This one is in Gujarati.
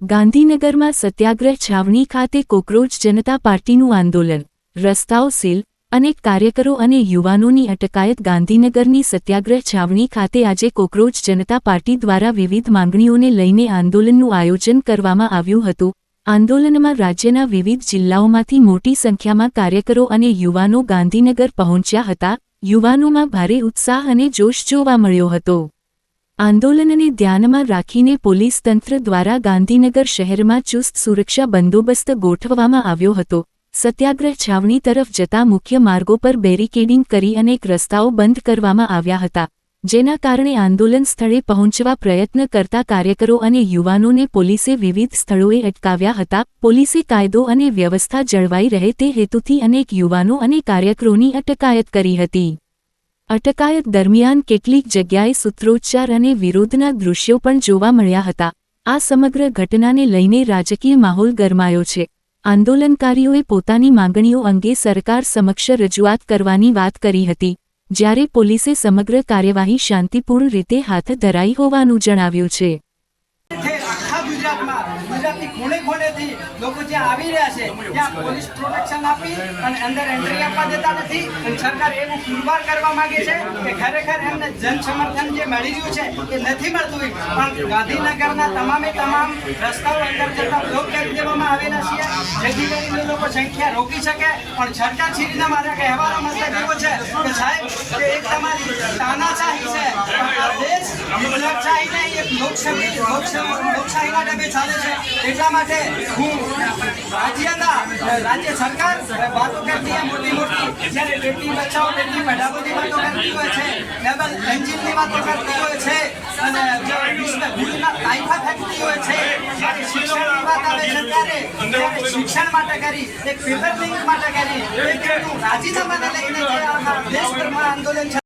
ગાંધીનગરમાં સત્યાગ્રહ છાવણી ખાતે કોકરોચ જનતા પાર્ટીનું આંદોલન, રસ્તાઓ સીલ, અનેક કાર્યકરો અને યુવાનોની અટકાયત ગાંધીનગરની સત્યાગ્રહ છાવણી ખાતે આજે કોકરોચ જનતા પાર્ટી દ્વારા વિવિધ માંગણીઓને લઈને આંદોલનનું આયોજન કરવામાં આવ્યું હતું। આંદોલનમાં રાજ્યના વિવિધ જિલ્લાઓમાંથી મોટી સંખ્યામાં કાર્યકરો અને યુવાનો ગાંધીનગર પહોંચ્યા હતા। યુવાનોમાં ભારે ઉત્સાહ અને જોશ જોવા મળ્યો હતો। આંદોલનને ધ્યાનમાં રાખીને પોલીસ તંત્ર દ્વારા ગાંધીનગર શહેરમાં ચુસ્ત સુરક્ષા બંદોબસ્ત ગોઠવવામાં આવ્યો હતો। સત્યાગ્રહ છાવણી તરફ જતા મુખ્ય માર્ગો પર બેરિકેડિંગ કરી અનેક રસ્તાઓ બંધ કરવામાં આવ્યા હતા, જેના કારણે આંદોલન સ્થળે પહોંચવા પ્રયત્ન કરતા કાર્યકરો અને યુવાનોને પોલીસે વિવિધ સ્થળોએ અટકાવ્યા હતા। પોલીસે કાયદો અને વ્યવસ્થા જળવાઈ રહે તે હેતુથી અનેક યુવાનો અને કાર્યકરોની અટકાયત કરી હતી। અટકાયત દરમિયાન કેટલીક જગ્યાએ સૂત્રોચ્ચાર અને વિરોધના દૃશ્યો પણ જોવા મળ્યા હતા। આ સમગ્ર ઘટનાને લઈને રાજકીય માહોલ ગરમાયો છે। આંદોલનકારીઓએ પોતાની માંગણીઓ અંગે સરકાર સમક્ષ રજૂઆત કરવાની વાત કરી હતી, જ્યારે પોલીસે સમગ્ર કાર્યવાહી શાંતિપૂર્ણ રીતે હાથ ધરાઈ હોવાનું જણાવ્યું છે। ગુજરાતની ખૂણે ખૂણેથી લોકો જ્યાં આવી રહ્યા છે ત્યાં પોલીસ પ્રોટેક્શન આપી અને અંદર એન્ટ્રી આપવા દેતા નથી। અને સરકાર એવું પુરવાર કરવા માંગે છે કે ખરેખર એમને જન સમર્થન જે મળી રહ્યું છે એ નથી મળતું, પણ ગાંધીનગરના તમામ રસ્તાઓ અંદર જતા બ્લોક કરી દેવામાં આવેલા છે, જેથી કરીને લોકો સંખ્યા રોકી શકે। પણ સરકાર શ્રીના મારા કહેવાનો મતલબ એવો છે કે સાહેબ કે એક તમારી તાનાશાહી છે, આ દેશ લોકશાહી નહીં, એક લોકશાહીના ડબે ચાલે છે। એટલા માટે હું રાજ્ય સરકાર વાતો કરતી હોય મોટી જ્યારે બેટી બચાવો બેટી પઢાઓની વાતો કરતી હોય છે, ડબલ એન્જિનની વાતો કરતી હોય છે અને ભૂલના તાઇફા ફેંકતી હોય છે, જ્યારે શિક્ષણની વાત આવે સરકારે શિક્ષણ માટે કરી, એક પેપર લિંક માટે કરી, એક રાજીનામાને લઈને દેશભરમાં આંદોલન